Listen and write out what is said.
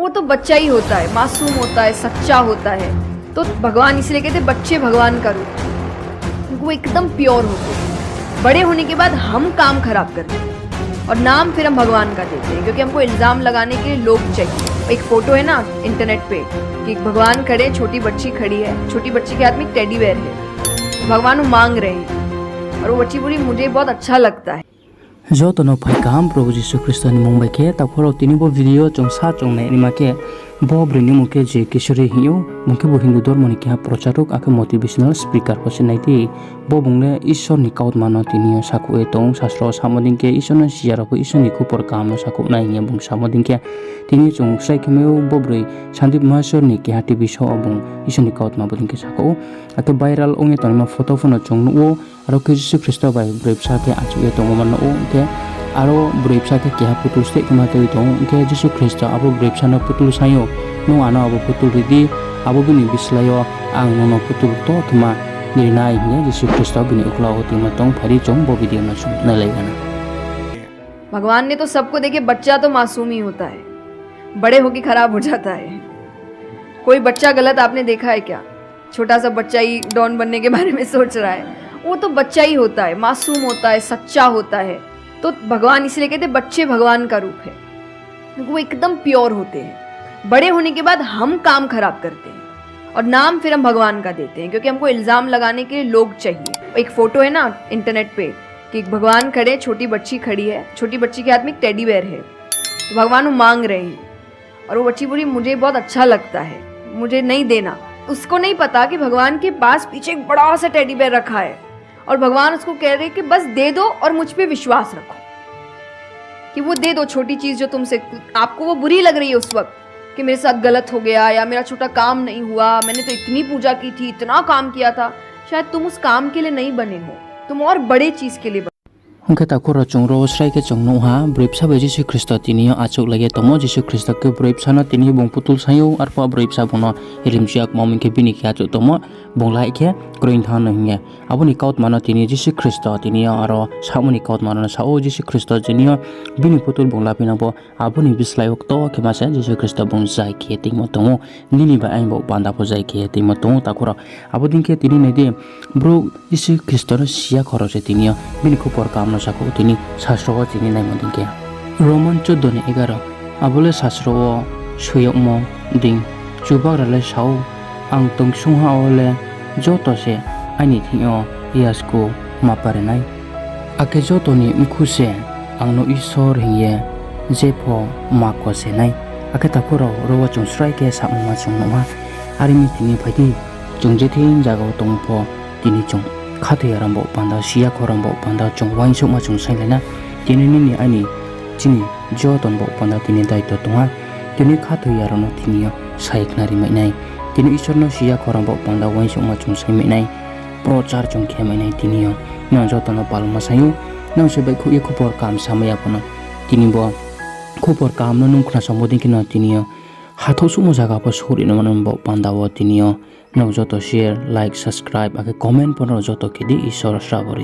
वो तो बच्चा ही होता है, मासूम होता है, सच्चा होता है। तो भगवान इसलिए कहते बच्चे भगवान का रूप है। वो एकदम प्योर होते हैं। बड़े होने के बाद हम काम खराब करते हैं और नाम फिर हम भगवान का देते हैं, क्योंकि हमको इल्जाम लगाने के लिए लोग चाहिए। एक फोटो है ना इंटरनेट पे कि भगवान खड़े, छोटी बच्ची खड़ी है, छोटी बच्ची के हाथ में एक टेडी बेयर है, भगवान वो मांग रहे हैं और वो बच्ची बोली मुझे बहुत अच्छा लगता है। जो तो फाइकाम प्रभु जीशु ख्रिस्ट नि मुंबई के तफरो तिनी बो वीडियो चौसा चौने निमाके बो ब्रिनी मुके जे किशोरी हियो मुके बो हिंदू धर्म नि के प्रचारक आके मोटिवेशनल स्पीकर पसे नाइति बो बुंगले ईश्वर नि काउत मानो तिनी साकु ए तों शास्त्र सामदिन के ईश्वर न सियारा को ईश्वर नि कुपर काम साकु नाइ बुंग सामदिन के तिनी चौं साइ केमेउ बो ब्रै शांतिप महेश्वर नि के टीवी शो बुंग ईश्वर नि काउत माबदिन के साकु आके भाइरल ओंगे तनमा फोटो फोनो चौं ओ आरो के जीशु ख्रिस्ट बाय ब्रेपसा के आचु ए तों मन ओ के आरो ब्रेपसा के क्या पुतुल स्टे के माते तो के जीशु ख्रिस्ट आबो ब्रेपसा न पुतुल सायो नो आना आबो पुतुल रिदि आबो बिनि बिस्लायो आं नो पुतुल तो थमा निर्णय ने जीशु ख्रिस्ट बिनि उखलाओ तिमा तों फरी चों बो वीडियो न सुन न लेगाना। भगवान ने तो सबको देखे, बच्चा तो मासूम ही होता है, बड़े होके खराब हो जाता है। कोई बच्चा गलत आपने देखा है क्या? छोटा सा बच्चा ही डॉन बनने के बारे में सोच रहा है। वो तो बच्चा ही होता है, मासूम होता है, सच्चा होता है। तो भगवान इसलिए कहते बच्चे भगवान का रूप है। वो एकदम प्योर होते हैं। बड़े होने के बाद हम काम खराब करते हैं और नाम फिर हम भगवान का देते हैं, क्योंकि हमको इल्जाम लगाने के लिए लोग चाहिए। एक फोटो है ना इंटरनेट पे कि भगवान खड़े, छोटी बच्ची खड़ी है, छोटी बच्ची के हाथ में एक टेडी बेयर है, भगवान वो मांग रहे हैं और वो बच्ची बोली मुझे बहुत अच्छा लगता है, मुझे नहीं देना। उसको नहीं पता कि भगवान के पास पीछे एक बड़ा सा टेडी बेयर रखा है और भगवान उसको कह रहे कि बस दे दो और मुझ पे विश्वास रखो कि वो दे दो। छोटी चीज जो तुमसे आपको वो बुरी लग रही है उस वक्त कि मेरे साथ गलत हो गया या मेरा छोटा काम नहीं हुआ, मैंने तो इतनी पूजा की थी, इतना काम किया था, शायद तुम उस काम के लिए नहीं बने हो, तुम और बड़े चीज के लिए उनके ताकुरा चोंरो स्राइ के चोंनो हा ब्रेपसा बे जीशु ख्रिस्ट तिनी आचुक लगे तमो जीशु ख्रिस्ट के ब्रेपसा न तिनी बुंग पुतुल सायो आरपा ब्रेपसा बुनो रिमजियाक ममिन के बिनि के आचु तमो बुंला इखे ग्रोइन थान नहिए आबुनि काउत मानो तिनी जीशु ख्रिस्ट तिनी आरो सामुनि काउत मानो साओ जीशु ख्रिस्ट जिनि बिनि पुतुल बुंला पिनाबो आबुनि बिस्लायक तो केमासे जीशु ख्रिस्ट बुंग जाय के तिंग तमो निनि बा आइबो बांदा फो जाय के तिंग तमो ताकुरा आबुदिन के तिनी नेदि ब्रो जीशु ख्रिस्ट र सिया खरसे तिनी बिनि खुपर काम साको तिनी शास्त्र तिनी नाइ मदिन के रोमन 14:11 आबुले शास्त्र सुयमो दिं चुबागराले साउ आं तंगसुहा ओले जतसे आइनि थियो यासको मापारेनाय आके जतनि मुखुसे आंनो ईश्वर हिये जेफो माकोसे नाय आके तापुरो रोवा चुंस्राय के साममा चुंगमा आरिमि तिनी फाइदि चुंजेथिन जागाव तंगफो तिनी चुं खाते आरामबो पांदा सिया खरामबो पांदा चुं वाइन सुमा चुं साइलेना तिनी नि आइनि तिनी जतनबो पांदा तिनी दायित्व तंगा तिनी खाते आरानो तिनी साइकनारि माइनाय तिनी ईश्वरनो सिया खरामबो पांदा वाइन सुमा चुं साइमेनाय प्रचार चुं खेमाइनाय तिनी न जतनो पालमा सायु न सेबै खु खुपर काम सामया पन तिनी बो खुपर काम न नुखना सम्बोधि किन तिनी हाथो सुमो जागा पर सोरि न मन बो पांदा वो तिनी न जतो शेयर लाइक सब्सक्राइब आके कमेन्ट पन जतो केदि ईश्वर श्रावरि